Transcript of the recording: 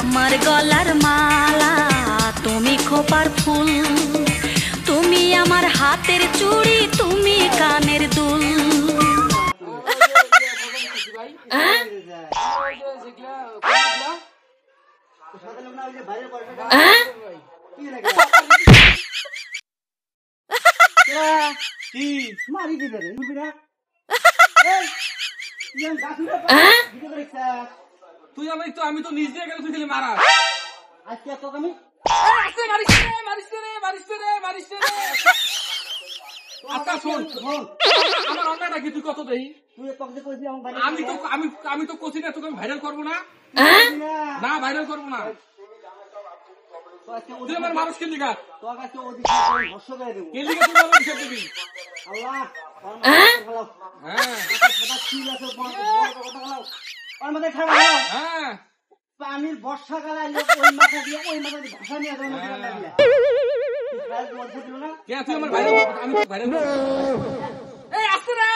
আমার গলার মালা, তুমি খোপার ফুল, তুমি আমার হাতের চুড়ি, তুমি কানের দুল। তুই আমি তো নিজ দিয়ে গেলে তুই খালি মারা আজকে এত আমি আচ্ছা শোন আমার অন্যটা কি তুই কত দেই তুই তোকে কইছি আমি তো কোচিং তোকে ভাইরাল করবো না, না ভাইরাল করবো না। তুই আমার মানুষকে লিখা তোর কাছে অধিক ভরসা করে দেবো। কে লিখে তুই আমার লিখে দিবি। আল্লাহ হ্যাঁ হ্যাঁ পানির বর্ষাকাল আইলে ওই মাথা দিয়ে ভাষা নিয়ে যাবে কে তুই আমার ভাইরাল আমি তো ভাইরাল এই আসছে রে